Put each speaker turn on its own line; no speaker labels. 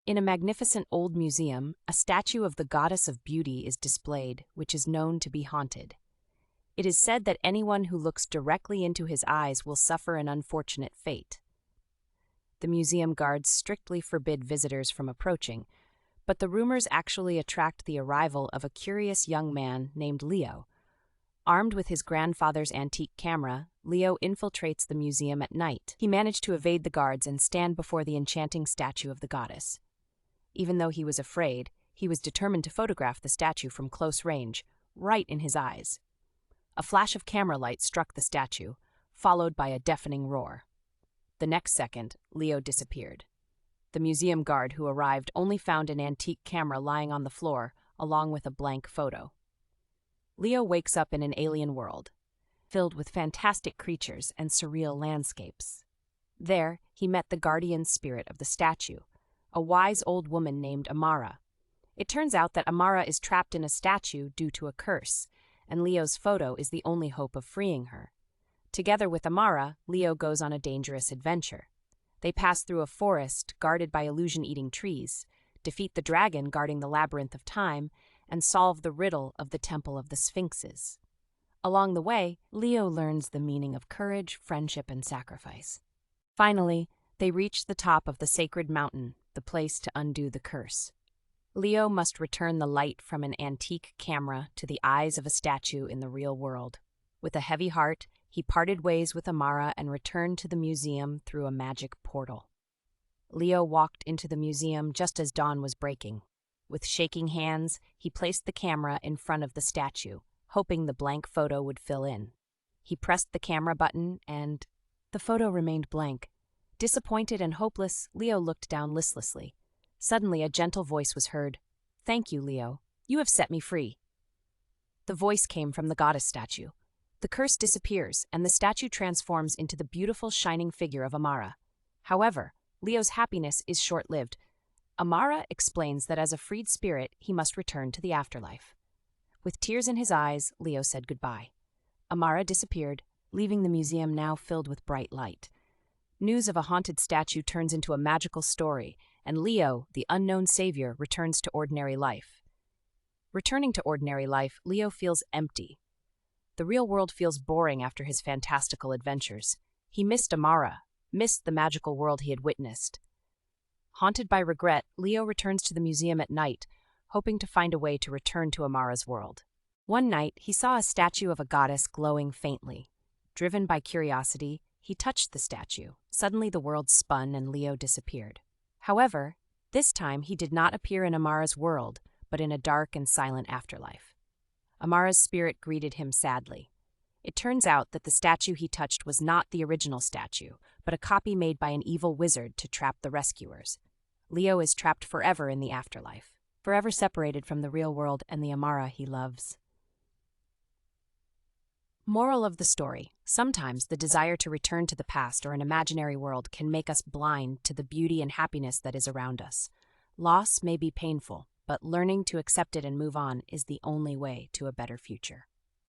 In a magnificent old museum, a statue of the goddess of beauty is displayed, which is known to be haunted. It is said that anyone who looks directly into his eyes will suffer an unfortunate fate. The museum guards strictly forbid visitors from approaching, but the rumors actually attract the arrival of a curious young man named Leo. Armed with his grandfather's antique camera, Leo infiltrates the museum at night. He managed to evade the guards and stand before the enchanting statue of the goddess. Even though he was afraid, he was determined to photograph the statue from close range, right in his eyes. A flash of camera light struck the statue, followed by a deafening roar. The next second, Leo disappeared. The museum guard who arrived only found an antique camera lying on the floor, along with a blank photo. Leo wakes up in an alien world, filled with fantastic creatures and surreal landscapes. There, he met the guardian spirit of the statue, a wise old woman named Amara. It turns out that Amara is trapped in a statue due to a curse, and Leo's photo is the only hope of freeing her. Together with Amara, Leo goes on a dangerous adventure. They pass through a forest guarded by illusion-eating trees, defeat the dragon guarding the labyrinth of time, and solve the riddle of the Temple of the Sphinxes. Along the way, Leo learns the meaning of courage, friendship, and sacrifice. Finally, they reach the top of the sacred mountain, the place to undo the curse. Leo must return the light from an antique camera to the eyes of a statue in the real world. With a heavy heart, he parted ways with Amara and returned to the museum through a magic portal. Leo walked into the museum just as dawn was breaking. With shaking hands, he placed the camera in front of the statue, hoping the blank photo would fill in. He pressed the camera button and the photo remained blank. Disappointed and hopeless, Leo looked down listlessly. Suddenly, a gentle voice was heard. "Thank you, Leo. You have set me free." The voice came from the goddess statue. The curse disappears, and the statue transforms into the beautiful, shining figure of Amara. However, Leo's happiness is short-lived. Amara explains that as a freed spirit, he must return to the afterlife. With tears in his eyes, Leo said goodbye. Amara disappeared, leaving the museum now filled with bright light. News of a haunted statue turns into a magical story, and Leo, the unknown savior, returns to ordinary life. Returning to ordinary life, Leo feels empty. The real world feels boring after his fantastical adventures. He missed Amara, missed the magical world he had witnessed. Haunted by regret, Leo returns to the museum at night, hoping to find a way to return to Amara's world. One night, he saw a statue of a goddess glowing faintly. Driven by curiosity, he touched the statue. Suddenly the world spun and Leo disappeared. However, this time he did not appear in Amara's world, but in a dark and silent afterlife. Amara's spirit greeted him sadly. It turns out that the statue he touched was not the original statue, but a copy made by an evil wizard to trap the rescuers. Leo is trapped forever in the afterlife, forever separated from the real world and the Amara he loves. Moral of the story: sometimes the desire to return to the past or an imaginary world can make us blind to the beauty and happiness that is around us. Loss may be painful, but learning to accept it and move on is the only way to a better future.